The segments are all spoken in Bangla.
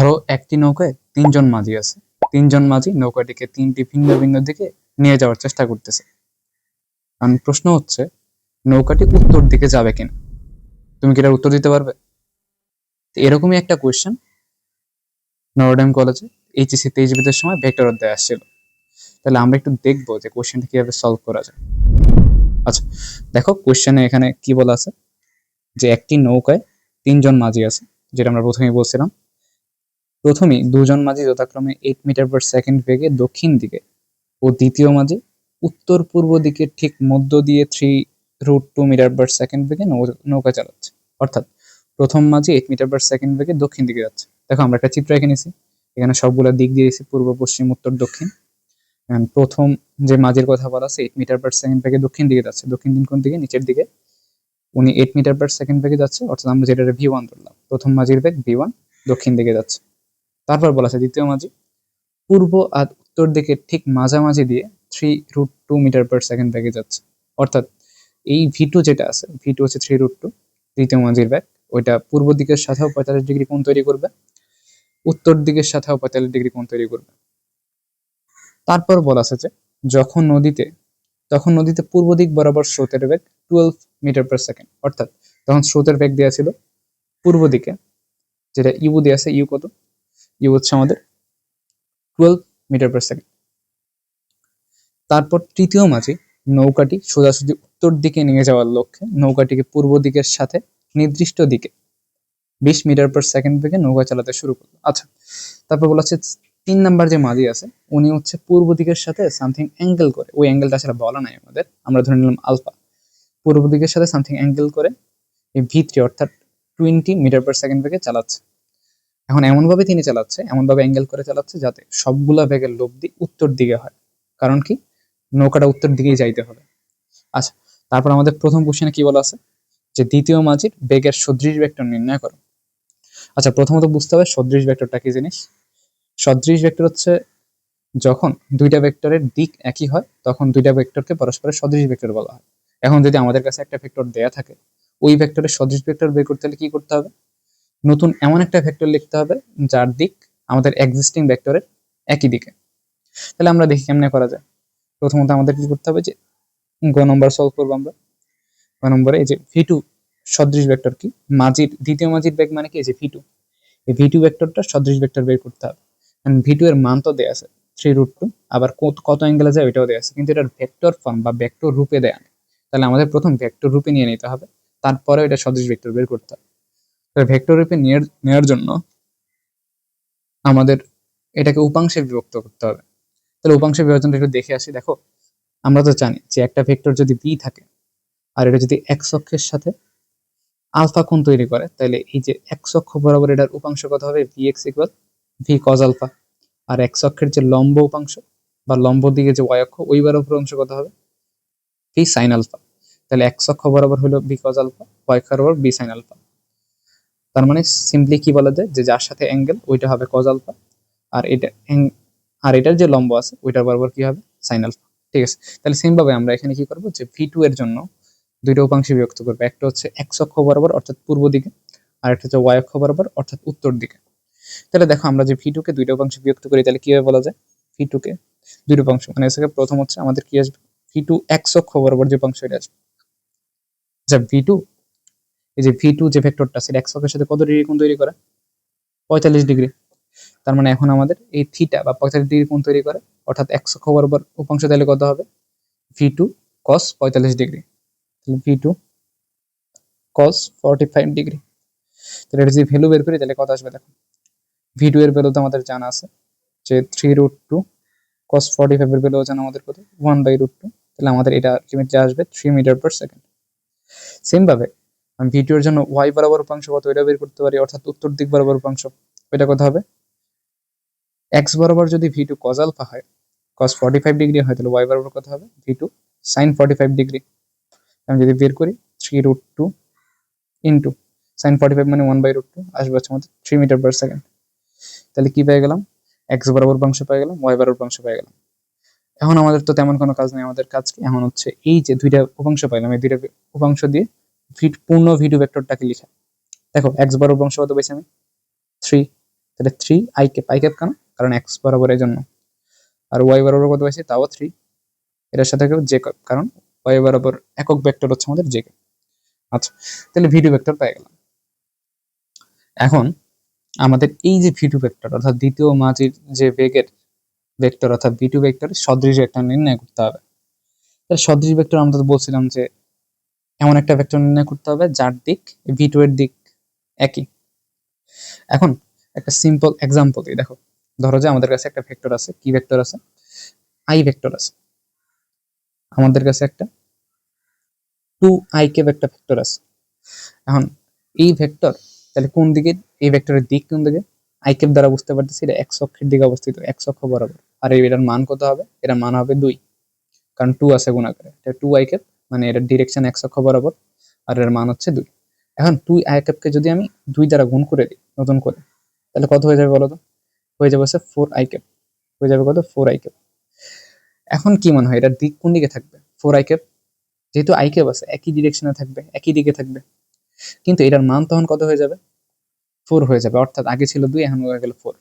ধরো একটি নৌকায় তিনজন মাঝি আছে। তিনজন মাঝি নৌকাটিকে তিনটি ভিন্ন ভিন্ন দিকে নিয়ে যাওয়ার চেষ্টা করতেছে। কারণ প্রশ্ন হচ্ছে নৌকাটি উত্তর দিকে যাবে কিনা। তুমি কি এটার উত্তর দিতে পারবে? তো এরকমই একটা কোয়েশ্চেন নটরডেম কলেজে এইচএসসি 23 এর সময় ভেক্টর অধ্যায় আসছিল। তাহলে আমরা একটু দেখবো যে কোয়েশ্চেনটা কিভাবে সলভ করা যায়। আচ্ছা, দেখো কোয়েশ্চেনে এখানে কি বলা আছে যে একটি নৌকায় তিনজন মাঝি আছে, যেটা আমরা প্রথমেই বলছিলাম। প্রথমেই দুজন মাঝি যথাক্রমে 8 মিটার পার সেকেন্ড বেগে দক্ষিণ দিকে ও দ্বিতীয় মাঝি উত্তর পূর্ব দিকে ঠিক মধ্য দিয়ে 3√2 মিটার পার সেকেন্ড বেগে নৌকা চালাচ্ছে। অর্থাৎ প্রথম মাঝি 8 মিটার পার সেকেন্ড বেগে দক্ষিণ দিকে যাচ্ছে। দেখো আমরা একটা চিত্র এঁকে নিছি, এখানে সবগুলো দিক দিয়ে দিয়েছি পূর্ব পশ্চিম উত্তর দক্ষিণ। প্রথম যে মাঝির কথা বলা আছে 8 মিটার পার সেকেন্ড বেগে দক্ষিণ দিকে যাচ্ছে। দক্ষিণ দিন কোন দিকে? নিচের দিকে। উনি 8 মিটার পার সেকেন্ড বেগে যাচ্ছে, অর্থাৎ আমরা যেটা V1 ধরলাম, প্রথম মাঝির বেগ V1 দক্ষিণ দিকে যাচ্ছে। তারপর বলা আছে দ্বিতীয় মাঝি পূর্ব আর উত্তর দিকে ঠিক মাঝামাঝি দিয়ে 3√2 মিটার পার সেকেন্ড বেগে যাচ্ছে। অর্থাৎ এই V2 যেটা আছে, V2 হচ্ছে 3√2, তৃতীয় মাঝির বেগ, ওইটা পূর্ব দিকের সাথেও 45 ডিগ্রি কোণ তৈরি করবে, উত্তর দিকের সাথেও 45 ডিগ্রি কোণ তৈরি করবে। তারপর বলা আছে যে তখন নদীতে পূর্ব দিক বরাবর স্রোতের বেগ 12 মিটার পার সেকেন্ড। অর্থাৎ তখন স্রোতের বেগ দেওয়া ছিল পূর্ব দিকে, যেটা ইউ দেওয়া আছে। ইউ কত? ইউ হচ্ছে আমাদের 12 মিটার পার সেকেন্ড। তারপর তৃতীয় মাঝি নৌকাটি সোজাসুজি উত্তর দিকে নিয়ে যাওয়ার লক্ষ্যে নৌকাটিকে পূর্ব দিকের সাথে নির্দিষ্ট দিকে 20 মিটার পার সেকেন্ড বেগে নৌকা চালাতে শুরু করলো। আচ্ছা, তারপর বলা হচ্ছে 3 নাম্বার যে মাঝি আছে উনি হচ্ছে পূর্ব দিকের সাথে সামথিং অ্যাঙ্গেল করে, ওই অ্যাঙ্গেলটা আসলে বলা নাই আমাদের, আমরা ধরে নিলাম আলফা। পূর্ব দিকের সাথে সামথিং অ্যাঙ্গেল করে এই V3 অর্থাৎ 20 মিটার পার সেকেন্ড বেগে চালাচ্ছে। এখন এমনভাবে তিনি চালাচ্ছে, এমনভাবে অ্যাঙ্গেল করে চালাচ্ছে যাতে সবগুলা বেগের লব্ধি উত্তর দিকে হয়। কারণ কি? নৌকাটা উত্তর দিকেই যাইতে হবে। আচ্ছা, তারপর আমাদের প্রথম কোশ্চেনে কি বলা আছে যে দ্বিতীয় মাঝির বেগের সদৃশ ভেক্টর নির্ণয় করো। আচ্ছা, প্রথমত বুঝতে হবে সদৃশ ভেক্টরটা কি জিনিস। সদৃশ ভেক্টর হচ্ছে যখন দুইটা ভেক্টরের দিক একই হয় তখন দুইটা ভেক্টরকে পরস্পরের সদৃশ ভেক্টর বলা হয়। এখন যদি আমাদের কাছে একটা ভেক্টর দেয়া থাকে, ওই ভেক্টরের সদৃশ ভেক্টর বের করতে হলে কি করতে হবে? নতুন এমন একটা ভেক্টর লিখতে হবে যার দিক আমাদের এক্সিস্টিং ভেক্টরের একই দিকে। তাহলে আমরা দেখি কেমনে করা যায়। প্রথমত আমাদের কি করতে হবে যে গ নম্বর সলভ করবো আমরা। গ নম্বরে এই যে V2 সদৃশ ভেক্টর কি, দ্বিতীয় মাঝির বেগ মানে কি, এই যে V2, এই V2 ভেক্টরটা সদৃশ ভেক্টর বের করতে হবে। V2 এর মান তো দেয়া আছে 3√2, আবার কত অ্যাঙ্গেলে যায় ওইটাও দেয়া আছে, কিন্তু এটার ভেক্টর ফর্ম বা ভেক্টর রূপে দেয়া নেই। তাহলে আমাদের প্রথম ভেক্টর রূপে নিয়ে নিতে হবে, তারপরে এটা সদৃশ ভেক্টর বের করতে হবে। ভেক্টর রূপে নেওয়ার জন্য আমাদের এটাকে উপাংশে বিভক্ত করতে হবে। তাহলে উপাংশে বিভাজনটা একটু দেখে আসি। দেখো, আমরা তো জানি যে একটা ভেক্টর যদি বি থাকে আর এটা যদি এক্স অক্ষের সাথে আলফা কোণ তৈরি করে, তাহলে এই যে এক্স অক্ষ বরাবর এটার উপাংশ কত হবে? V X equal V cos alpha. আর এক্স অক্ষের যে লম্ব উপাংশ বা লম্ব দিকে যে ওয়াই অক্ষ, ওই বরাবর অংশ কত হবে? V sine alpha. তাহলে এক্স অক্ষ বরাবর হলো ভি কজ আলফা, ওয়াই অক্ষ বরাবর ভি সাইন আলফা। তার মানে সিম্পলি কি বলা যায় যে যার সাথে অ্যাঙ্গেল ওইটা হবে কজ আলফা, আর এটার যে লম্ব আছে ওইটার বরাবর কি হবে? Sine alpha. ঠিক আছে, তাহলে সেম ভাবে আমরা এখানে কি করবো যে V2 এর জন্য দুইটা উপাংশে বিভক্ত করবো। একটা হচ্ছে এক্স অক্ষ বরাবর অর্থাৎ পূর্ব দিকে, আর একটা হচ্ছে ওয়াই অক্ষ বরাবর অর্থাৎ উত্তর দিকে। তাহলে দেখো আমরা যে V2 কে দুইটা উপাংশে বিভক্ত করি, তাহলে কিভাবে বলা যায় V2 কে দুইটা উপাংশ, মানে প্রথম হচ্ছে আমাদের কি আসবে? V2 এক্স অক্ষ বরাবর যে উপাংশ এটা আসবে। আচ্ছা, V2 এই যে V2 যে ভেক্টরটা সেটা এক্স অক্ষের সাথে কত ডিগ্রি কোণ তৈরি করে? 45 ডিগ্রি। তার মানে এখন আমাদের এই থিটা বা 45 ডিগ্রি কোণ তৈরি করে, অর্থাৎ এক্স অক্ষ বরাবর উপাংশ তাহলে কত হবে? V2 cos 45 degree. তাহলে V2 cos 45 ডিগ্রি। তাহলে এটা যদি ভ্যালু বের করি তাহলে কত আসবে? দেখো, V2 এর ভ্যালু তো আমাদের জানা আছে যে 3√2, cos 45 এর ভ্যালু জানা আমাদের কত? 1/√2। তাহলে আমাদের এটা লিমিট যা আসবে 3 মিটার পার সেকেন্ড। সেম ভাবে আমি V2 এর জন্য y বরাবর উপাংশ কত এটা বের করতে পারি, অর্থাৎ উত্তর দিক বরাবর উপাংশ। এটা কত হবে? x বরাবর যদি V2 cos আলফা হয়, cos 45 ডিগ্রি হয়, তাহলে y বরাবর কত হবে? V2 sin 45 degree. আমি যদি বের করি 3√2 ইন্টু sin 45 মানে 1/√2 আসবে হচ্ছে আমাদের 3 মিটার পার সেকেন্ড। তাহলে কি পেয়ে গেলাম? x বরাবর উপাংশ পেয়ে গেলাম, y বরাবর উপাংশ পেয়ে গেলাম। এখন আমাদের তো তেমন কোনো কাজ নেই, আমাদের কাজ কি এখন হচ্ছে এই যে দুইটা উপাংশ পাইলাম, এই দুইটা উপাংশ দিয়ে পূর্ণ V2 ভেক্টরটাকে লিখা। দেখো x বরাবর উপাংশ কত পেয়েছি আমি? 3, তাহলে 3 i ক্যাপ কেন? কারণ এক্স বরাবর এই জন্য। আর ওয়াই বরাবর কত পাইছি? তাও 3। এটার সাথে জে ক্যাপ, কারণ ওয়াই বরাবর একক ভেক্টর হচ্ছে আমাদের জে ক্যাপ। আচ্ছা, তাহলে ভি টু ভেক্টর পেয়ে গেলাম। এখন আমাদের এই যে ভি টু ভেক্টর অর্থাৎ দ্বিতীয় মাঝির যে বেগের ভেক্টর অর্থাৎ ভি টু ভেক্টরের সদৃশ ভেক্টর নির্ণয় করতে হবে। তাহলে সদৃশ ভেক্টর আমরা তো বলছিলাম যে এমন একটা ভেক্টর নির্ণয় করতে হবে যার দিক ভি টু এর দিক একই। এখন একটা সিম্পল এক্সাম্পল দিই, দেখো ধরো যে আমাদের কাছে একটা ভেক্টর আছে, কি ভেক্টর আছে? আই ভেক্টর আছে। আমাদের কাছে একটা 2i ক্যাপ একটা ভেক্টর আছে। এখন এই ভেক্টর তাহলে কোন দিকে, এই ভেক্টরের দিক কোন দিকে? আই ক্যাপ দ্বারা বুঝতে পারতেছি এটা এক্স অক্ষের দিকে অবস্থিত, এক্স অক্ষ বরাবর। আর এটার মান কত হবে? এটার মান হবে 2, কারণ 2 আছে গুণাকারে। এটা 2i ক্যাপ, মানে এটার ডিরেকশন এক্স অক্ষ বরাবর, আর এর মান হচ্ছে 2। এখন 2i ক্যাপকে যদি আমি 2 দ্বারা গুণ করে দিই নতুন করে, তাহলে কত হয়ে যাবে বলো তো? হয়ে যাবে হচ্ছে 4i ক্যাপ। হয়ে যাবে কত? 4i cap. এখন কি মনে হয় এটার দিক কোন দিকে থাকবে? 4i ক্যাপ, যেহেতু আই ক্যাপ আছে একই ডিরেকশনে থাকবে, একই দিকে থাকবে। কিন্তু এটার মান তখন কত হয়ে যাবে? 4 হয়ে যাবে, অর্থাৎ আগে ছিল 2, এখন হয়ে গেল 4।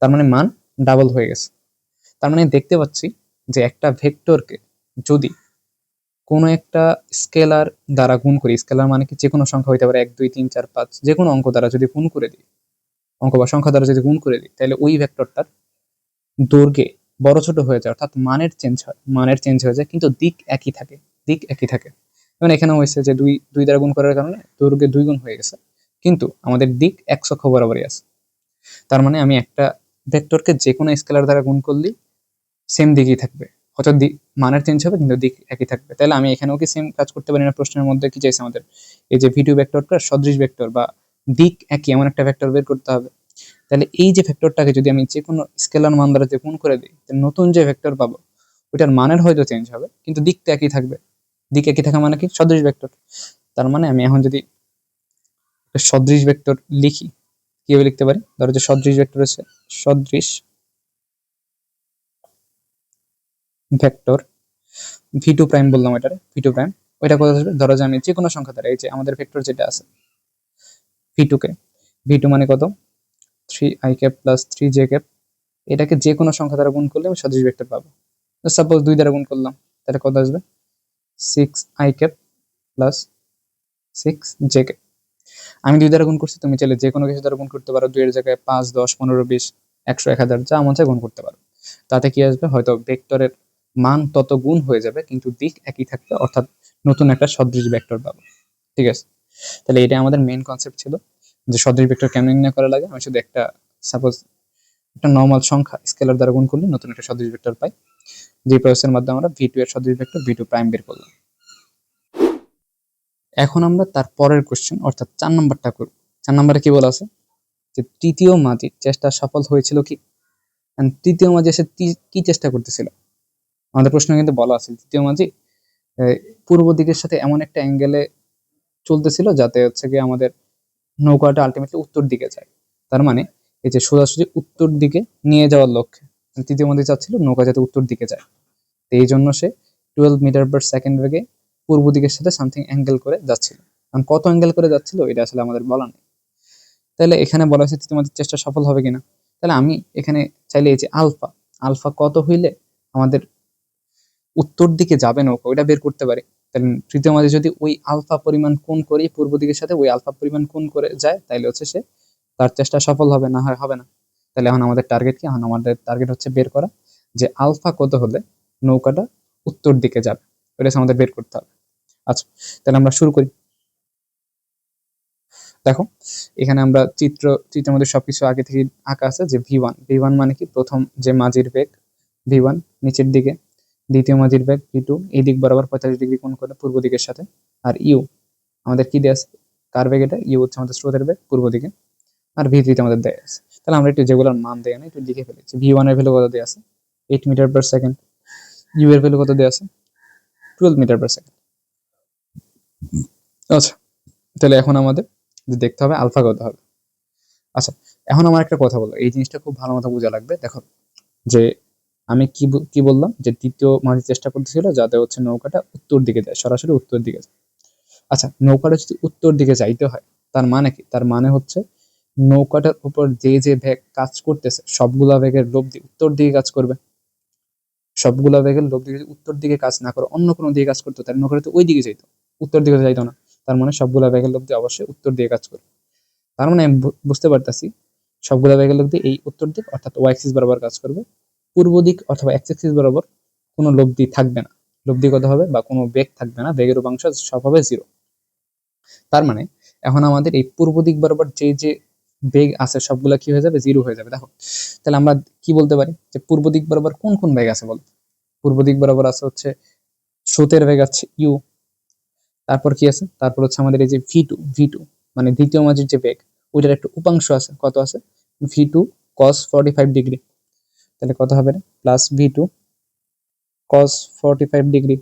তার মানে মান ডাবল হয়ে গেছে। তার মানে দেখতে পাচ্ছি যে একটা ভেক্টরকে যদি কোনো একটা স্কেলার দ্বারা গুণ করি, স্কেলার মানে কি যে কোনো সংখ্যা হইতে পারে, 1 2 3 4 5, যে কোনো অঙ্ক দ্বারা যদি গুণ করে দিই, অঙ্ক বা সংখ্যা দ্বারা যদি গুণ করে দিই, তাহলে ওই ভেক্টরটার দৈর্ঘ্যে বড় ছোট হয়ে যায়, অর্থাৎ মানের চেঞ্জ হয়, মানের চেঞ্জ হয়ে যায়, কিন্তু দিক একই থাকে, দিক একই থাকে। যেমন এখানে হয়েছে যে 2 দ্বারা গুণ করার কারণে দৈর্ঘ্যে 2 গুণ হয়ে গেছে, কিন্তু আমাদের দিক এক্স অক্ষ বরাবরই আছে। তার মানে আমি একটা ভেক্টরকে যে কোনো স্কেলার দ্বারা গুণ করলেই সেম দিকেই থাকবে, হয়তো মানের চেঞ্জ হবে কিন্তু দিক একই থাকবে। তাহলে আমি এখানেও কি সেম কাজ করতে পারি না? প্রশ্নের মধ্যে কি চাইছে আমাদের? এই যে ভি টু ভেক্টরটা সদৃশ ভেক্টর বা দিক একই এমন একটা ভেক্টর বের করতে হবে। তাহলে এই যে ভেক্টরটাকে যদি আমি যে কোনো স্কেলার মান দ্বারা যে গুণ করে দিই, তাহলে নতুন যে ভেক্টর পাবো ওইটার মানের হয়তো চেঞ্জ হবে, কিন্তু দিকটা একই থাকবে। দিক একই থাকা মানে কি? সদৃশ ভেক্টর। তার মানে আমি এখন যদি একটা সদৃশ ভেক্টর লিখি, কিভাবে লিখতে পারি? ধরো যে সদৃশ ভেক্টর হচ্ছে সদৃশ ভেক্টর ভি টু প্রাইম বললাম, এটারে ভি টু প্রাইম। ওইটা কোথায় আসবে? ধরো যে আমি যে কোনো সংখ্যা দ্বারা, এই যে আমাদের ভেক্টর যেটা আছে ভি টু কে, ভি টু মানে কত? 3i cap plus 3j cap, এটাকে যে কোনো সংখ্যা দ্বারা গুণ করলে আমি সদৃশ ভেক্টর পাবো। সাপোজ 2 দ্বারা গুণ করলাম, তাহলে কত আসবে? 6i cap plus 6j cap. আমি 2 দ্বারা গুণ করছি, তুমি চাইলে যে কোনো কিছু দ্বারা গুণ করতে পারো। 2 এর জায়গায় 5 10 15 20 100 1000 যা মন চায় গুণ করতে পারো। তাতে কি আসবে? হয়তো ভেক্টরের মান তত গুণ হয়ে যাবে, কিন্তু দিক একই থাকবে, অর্থাৎ নতুন একটা সদৃশ ভেক্টর পাবো। ঠিক আছে, তাহলে এটা আমাদের মেইন কনসেপ্ট ছিল যে সদৃশ ভেক্টর কেমন নির্ণয় করা লাগে। আমি শুধু একটা সাপোজ একটা নর্মাল সংখ্যা স্কেলার দ্বারা গুণ করলে নতুন একটা সদৃশ ভেক্টর পাই, যে প্রসেসের মাধ্যমে আমরা ভি টু এর সদৃশ ভেক্টর ভি টু প্রাইম বের করলাম। এখন আমরা তার পরের কোশ্চেন অর্থাৎ 4 নাম্বারটা করব। 4 নাম্বারে কি বলা আছে? যে তৃতীয় মাঝির চেষ্টা সফল হয়েছিল কি? তৃতীয় মাঝি এসে কি চেষ্টা করতেছিল? আমাদের প্রশ্ন কিন্তু বলা আছে তৃতীয় মাঝি পূর্ব দিকের সাথে এমন একটা অ্যাঙ্গেলে চলতেছিল যাতে হচ্ছে কি আমাদের নৌকাটা আলটিমেটলি উত্তর দিকে যায়। তার মানে এই যে সোজাসুজি উত্তর দিকে নিয়ে যাওয়ার লক্ষ্যে তৃতীয় মাঝি চাচ্ছিল নৌকা যাতে উত্তর দিকে যায়। তো এই জন্য সে 12 মিটার পার সেকেন্ড বেগে পূর্ব দিকের সাথে সামথিং অ্যাঙ্গেল করে যাচ্ছিল। কারণ কত অ্যাঙ্গেল করে যাচ্ছিল এটা আসলে আমাদের বলা নেই। তাহলে এখানে বলা হয়েছে তোমাদের চেষ্টা সফল হবে কিনা। তাহলে আমি এখানে চাইলে এই যে আলফা, আলফা কত হইলে আমাদের উত্তর দিকে যাবে নৌকা ওইটা বের করতে পারি। তাহলে তৃতীয় মাঝে যদি ওই আলফা পরিমাণ কোণ করে পূর্ব দিকের সাথে ওই আলফা পরিমাণ কোণ করে যায়, তাহলে হচ্ছে সে তার চেষ্টা সফল হবে, না হয় হবে না। তাহলে এখন আমাদের টার্গেট কি? এখন আমাদের টার্গেট হচ্ছে বের করা যে আলফা কত হলে নৌকাটা উত্তর দিকে যাবে, ওইটা আমাদের বের করতে হবে। আচ্ছা, তাহলে আমরা শুরু করি। দেখো এখানে আমরা চিত্রের মধ্যে সবকিছু আগে থেকে আঁকা আছে। যে ভি ওয়ান মানে কি? প্রথম যে মাঝির বেগ ভি ওয়ান নিচের দিকে, দ্বিতীয় মাঝির বেগ ভি টু এই দিক বরাবর 45 ডিগ্রি কোণ করে পূর্ব দিকের সাথে। আর ইউ আমাদের কি দেয়া আছে? কার বেগ এটা? ইউ হচ্ছে আমাদের স্রোতের বেগ পূর্ব দিকে। আর ভি3 আমাদের দেয়া আছে। তাহলে আমরা একটু যেগুলোর মান দেয়া নেই একটু লিখে ফেলেছি। ভি ওয়ান এর ভ্যালু কত দেয়া আছে? 8 মিটার পার সেকেন্ড। ইউ এর ভ্যালু কত দেয়া আছে? 12 মিটার পার সেকেন্ড। আচ্ছা, তাহলে এখন আমাদের দেখতে হবে আলফা কত হবে। আচ্ছা, এখন আমার একটা কথা বলো, এই জিনিসটা খুব ভালো মতো বোঝা লাগবে। দেখো যে আমি কি বললাম যে দ্বিতীয় মাঝি চেষ্টা করতেছিল যাতে হচ্ছে নৌকাটা উত্তর দিকে যায়, সরাসরি উত্তর দিকে যায়। আচ্ছা, নৌকাটা যদি উত্তর দিকে যাইতে হয় তার মানে কি? তার মানে হচ্ছে নৌকাটার উপর যে যে ভেগ কাজ করতেছে সবগুলা ভেগের লব্ধি উত্তর দিকে কাজ করবে। সবগুলা ভেগের লব্ধি যদি উত্তর দিকে কাজ না করে অন্য কোনো দিকে কাজ করতো তাহলে নৌকাটা তো ওই দিকে যাইতো, উত্তর দিকে যাইতো না। তার মানে সবগুলা ভেগের লব্ধি অবশ্যই উত্তর দিকে কাজ করবে। তার মানে আমি বুঝতে পারতাছি সবগুলা ভেগের লব্ধি এই উত্তর দিক অর্থাৎ ওয়াই অ্যাক্সিস বরাবর কাজ করবে। পূর্ব দিক অথবা এক্স অ্যাক্সিস বরাবর কোনো লব্ধি থাকবে না। লব্ধি কত হবে বা কোনো বেগ থাকবে না, বেগের উপাংশ সব হবে 0। তার মানে এখন আমাদের এই পূর্ব দিক বরাবর যে যে বেগ আছে সবগুলা কি হয়ে যাবে, 0 হয়ে যাবে। দেখো তাহলে আমরা কি বলতে পারি যে পূর্ব দিক বরাবর কোন কোন বেগ আছে বল। পূর্ব দিক বরাবর আছে হচ্ছে স্রোতের বেগ আছে ইউ, তারপর কি আছে, তারপর হচ্ছে আমাদের এই যে ভি টু মানে দ্বিতীয় মাঝির যে বেগ ওইটার একটা উপাংশ আছে, কত আছে, ভি2 cos 45 ডিগ্রি। তাহলে কত হবে +v2 cos 45 ডিগ্রি।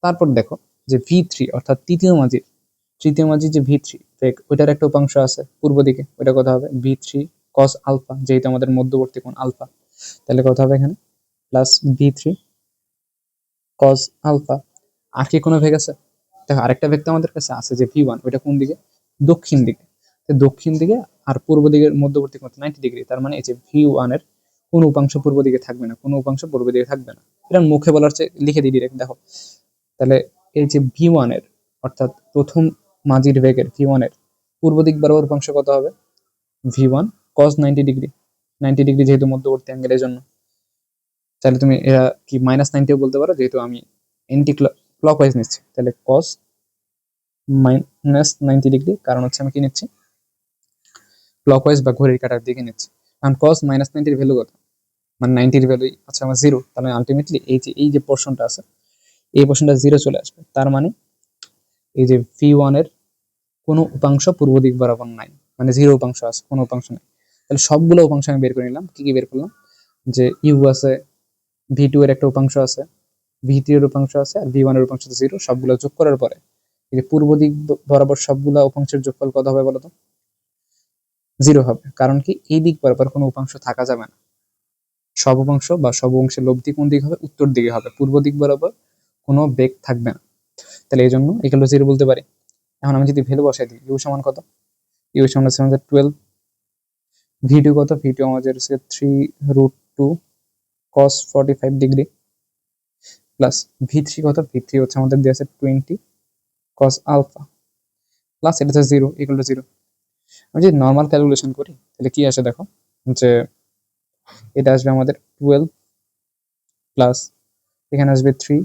তারপর দেখো যে ভি3 অর্থাৎ তৃতীয় মাঝির যে ভি3 বেগ ওইটার একটা উপাংশ আছে পূর্ব দিকে, ওইটা কত হবে ভি3 cos আলফা, যেহেতু আমাদের মধ্যবর্তী কোণ আলফা। তাহলে কত হবে এখানে +v3 cos আলফা। আর কি কোনো বেগ আছে, দেখো আরেকটা বেগ তো আমাদের কাছে আছে যে ভি1, ওইটা কোন দিকে, দক্ষিণ দিকে। দক্ষিণ দিকে আর পূর্ব দিকের মধ্যবর্তী কোণ 90 ডিগ্রি। তার মানে এই যে ভি1 এর কোন উপাংশ পূর্ব দিকে থাকবে না, কোন উপাংশ পূর্ব দিকে থাকবে না। এটা মুখে বলার চেয়ে লিখে দিই ডিরেক্ট। দেখো তাহলে এই যে ভি1 এর অর্থাৎ প্রথম মাঝির বেগের ভি1 এর পূর্ব দিক বরাবর উপাংশ কত হবে, ভি1 cos 90 ডিগ্রি। 90 ডিগ্রি যেহেতু মধ্যবর্তী অ্যাঙ্গেলের জন্য, তাহলে তুমি এরা কি -90ও বলতে পারো, যেহেতু আমি এন্টি ক্লকওয়াইজ নিচ্ছি। তাহলে cos -90 ডিগ্রি, কারণ হচ্ছে আমি কি নিচ্ছি, ক্লকওয়াইজ বা ঘড়ির কাঁটার দিকে নিচ্ছি। কারণ cos -90 ভ্যালু কত, মানে 90 ভ্যালু আচ্ছা আমার 0। তাহলে আলটিমেটলি এই যে পোর্শনটা আছে এই পোর্শনটা 0 চলে আসবে। তার মানে এই যে ভি1 এর কোনো উপাংশ পূর্ব দিক বরাবর নাই, মানে 0 উপাংশ আছে, কোনো উপাংশ নাই। তাহলে সবগুলো উপাংশ আমি বের করে নিলাম। কি কি বের করলাম, যে ইউ আছে, ভি2 এর একটা উপাংশ আছে, ভি3 এর উপাংশ আছে, আর ভি1 এর উপাংশ 0। সবগুলো যোগ করার পরে এই যে পূর্ব দিক বরাবর সবগুলা উপাংশের যোগফল কত হবে বলতো, 0 হবে। কারণ কি এই দিক বরাবর কোনো উপাংশ থাকা যাবে না। সব উপাংশ বা সব অংশের লব্ধি কোন দিকে হবে, উত্তর দিকে হবে, পূর্ব দিক বরাবর কোনো বেগ থাকবে না। তাহলে এই জন্য এগুলো 0 বলতে পারি। এখন আমি যদি ভ্যালু বসাই দিই, ইউ সমান কত, ইউ সমান হচ্ছে আমাদের 12, ভি2 কত, ভি2 আমাদের হচ্ছে 3√2 cos 45 ডিগ্রি, প্লাস ভি3 কত, ভি3 হচ্ছে আমাদের দেওয়া আছে 20 cos আলফা, প্লাস এটা হচ্ছে 0 ইকুয়াল টু 0। আমি যদি নর্মাল ক্যালকুলেশন করি তাহলে কি আসে দেখো, যে এটা আসবে আমাদের 12 প্লাস এখানে আসবে 3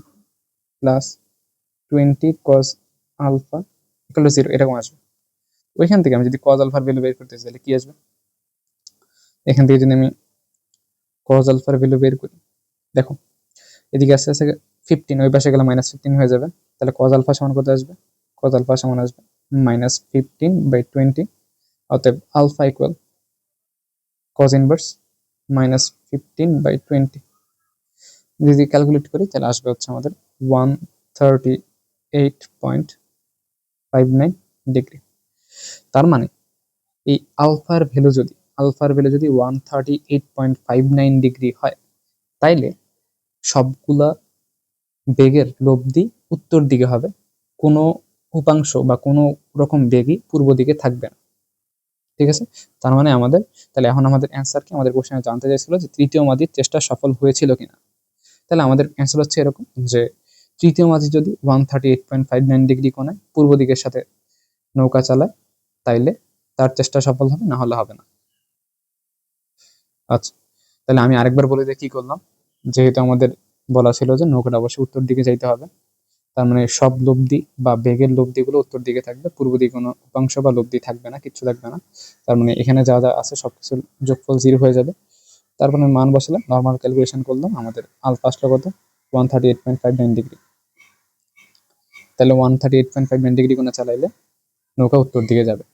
plus 20 cos alpha equal to 0, এরকম আসবে। ওইখান থেকে আমি যদি cos আলফার ভ্যালু বের করতে চাই তাহলে কি আসবে, এখান থেকে যদি আমি cos আলফার ভ্যালু বের করি, দেখো এদিকে আস্তে আস্তে 15, ওই পাশে গেলে -15 হয়ে যাবে। তাহলে cos আলফা সমান কত আসবে, cos আলফা সমান আসবে -15/20, অতএব আলফা ইকুয়াল cos ইনভার্স -15/20। যদি ক্যালকুলেট করি তাহলে আসবে হচ্ছে আমাদের 138.59 ডিগ্রি। তার মানে এই আলফার ভ্যালু যদি 138.59 ডিগ্রি হয়, তাইলে সবগুলা বেগের লব্ধি উত্তর দিকে হবে, কোনো উপাংশ বা কোনো রকম বেগই পূর্ব দিকে থাকবে না। ঠিক আছে, তার মানে আমাদের তাহলে এখন আমাদের অ্যান্সার কি, আমাদের কোশ্চেনে জানতে চাইছিল যে তৃতীয় মাঝির চেষ্টা সফল হয়েছিল কিনা। তাহলে আমাদের অ্যান্সার হচ্ছে এরকম, যে তৃতীয় মাঝি যদি 138.59 ডিগ্রি কোণে পূর্ব দিকের সাথে নৌকা চালায় তাইলে তার চেষ্টা সফল হবে, না হলে হবে না। আচ্ছা, তাহলে আমি আরেকবার বলে দিয়ে কি করলাম, যেহেতু আমাদের বলা ছিল যে নৌকাটা অবশ্যই উত্তর দিকে যাইতে হবে, তার মানে সব লব্ধি বা বেগের লব্ধিগুলো উত্তর দিকে থাকবে, পূর্ব দিকে কোনো উপাংশ বা লব্ধি থাকবে না, কিচ্ছু থাকবে না। তার মানে এখানে যা যা আছে সবকিছু যোগফল 0 হয়ে যাবে। তারপরে মান বসালাম, নর্মাল ক্যালকুলেশন করলাম, আমাদের আলফা আসলো কত 138.59 ডিগ্রি। তাহলে 138.59 ডিগ্রি কোণে চালাইলে নৌকা উত্তর দিকে যাবে।